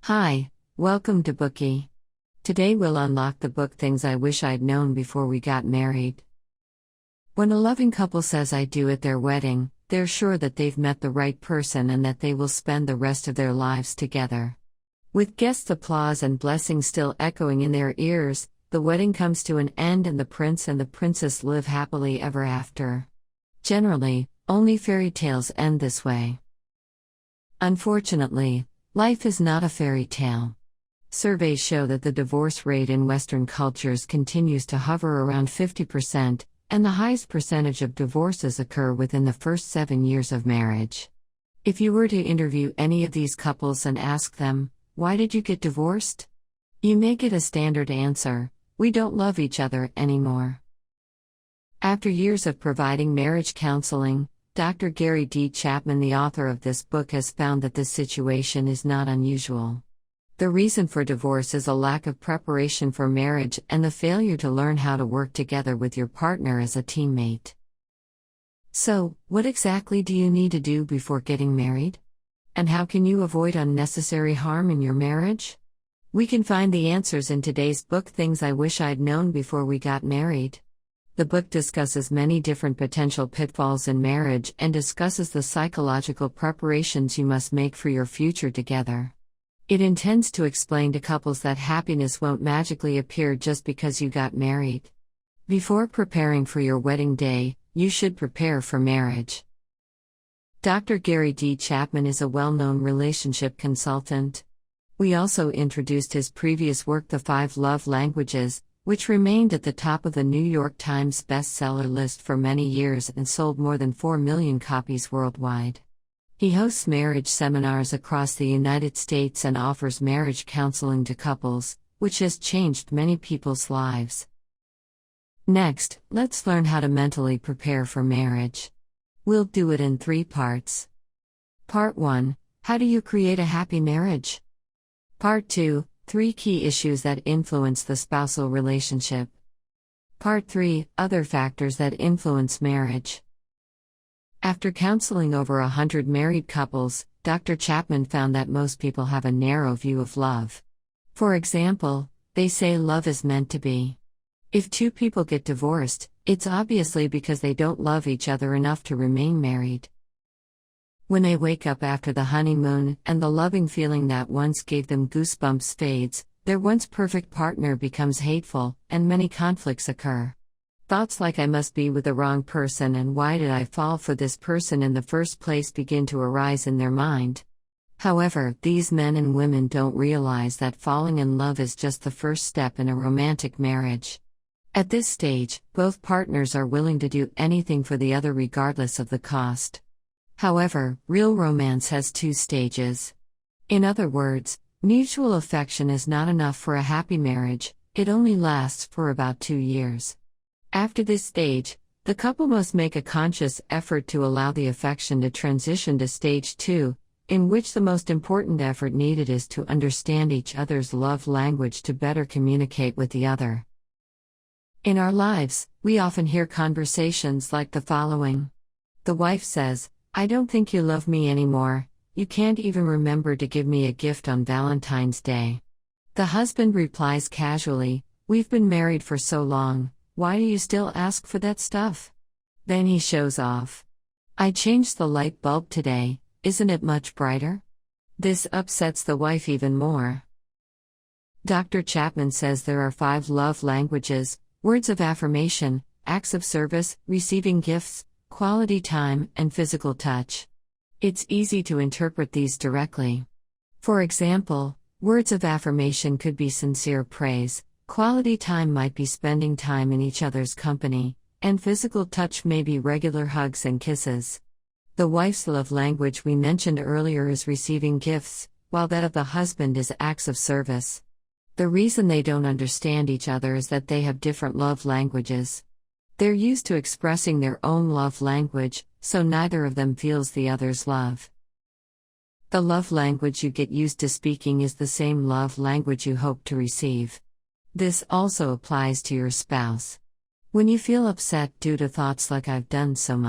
Hi, welcome to Bookie. Today we'll unlock the book Things I Wish I'd Known Before We Got Married. When a loving couple says I do at their wedding, they're sure that they've met the right person and that they will spend the rest of their lives together. With guests' applause and blessings still echoing in their ears, the wedding comes to an end and the prince and the princess live happily ever after. Generally, only fairy tales end this way. Unfortunately, life is not a fairy tale. Surveys show that the divorce rate in Western cultures continues to hover around 50%, and the highest percentage of divorces occur within the first 7 years of marriage. If you were to interview any of these couples and ask them, "Why did you get divorced?" you may get a standard answer: "We don't love each other anymore." After years of providing marriage counseling, Dr. Gary D. Chapman, the author of this book, has found that this situation is not unusual. The reason for divorce is a lack of preparation for marriage and the failure to learn how to work together with your partner as a teammate. So, what exactly do you need to do before getting married? And how can you avoid unnecessary harm in your marriage? We can find the answers in today's book, Things I Wish I'd Known Before We Got Married. The book discusses many different potential pitfalls in marriage and discusses the psychological preparations you must make for your future together. It intends to explain to couples that happiness won't magically appear just because you got married. Before preparing for your wedding day, you should prepare for marriage. Dr. Gary D. Chapman is a well-known relationship consultant. We also introduced his previous work, The 5 Love Languages, which remained at the top of the New York Times bestseller list for many years and sold more than 4 million copies worldwide. He hosts marriage seminars across the United States and offers marriage counseling to couples, which has changed many people's lives. Next, let's learn how to mentally prepare for marriage. We'll do it in 3 parts. Part 1: How do you create a happy marriage? Part 2: 3 key issues that influence the spousal relationship. Part 3: Other factors that influence marriage. After counseling over 100 married couples, Dr. Chapman found that most people have a narrow view of love. For example, they say love is meant to be. If 2 people get divorced, it's obviously because they don't love each other enough to remain married. When they wake up after the honeymoon and the loving feeling that once gave them goosebumps fades, their once perfect partner becomes hateful, and many conflicts occur. Thoughts like "I must be with the wrong person" and "why did I fall for this person in the first place" begin to arise in their mind. However, these men and women don't realize that falling in love is just the first step in a romantic marriage. At this stage, both partners are willing to do anything for the other regardless of the cost. However, real romance has 2 stages. In other words, mutual affection is not enough for a happy marriage, it only lasts for about 2 years. After this stage, the couple must make a conscious effort to allow the affection to transition to stage 2, in which the most important effort needed is to understand each other's love language to better communicate with the other. In our lives, we often hear conversations like the following. The wife says, "I don't think you love me anymore, you can't even remember to give me a gift on Valentine's Day." The husband replies casually, "We've been married for so long, why do you still ask for that stuff?" Then he shows off. "I changed the light bulb today, isn't it much brighter?" This upsets the wife even more. Dr. Chapman says there are 5 love languages: words of affirmation, acts of service, receiving gifts, quality time, and physical touch. It's easy to interpret these directly. For example, words of affirmation could be sincere praise, quality time might be spending time in each other's company, and physical touch may be regular hugs and kisses. The wife's love language we mentioned earlier is receiving gifts, while that of the husband is acts of service. The reason they don't understand each other is that they have different love languages. They're used to expressing their own love language, so neither of them feels the other's love. The love language you get used to speaking is the same love language you hope to receive. This also applies to your spouse. When you feel upset due to thoughts like "I've done so much,"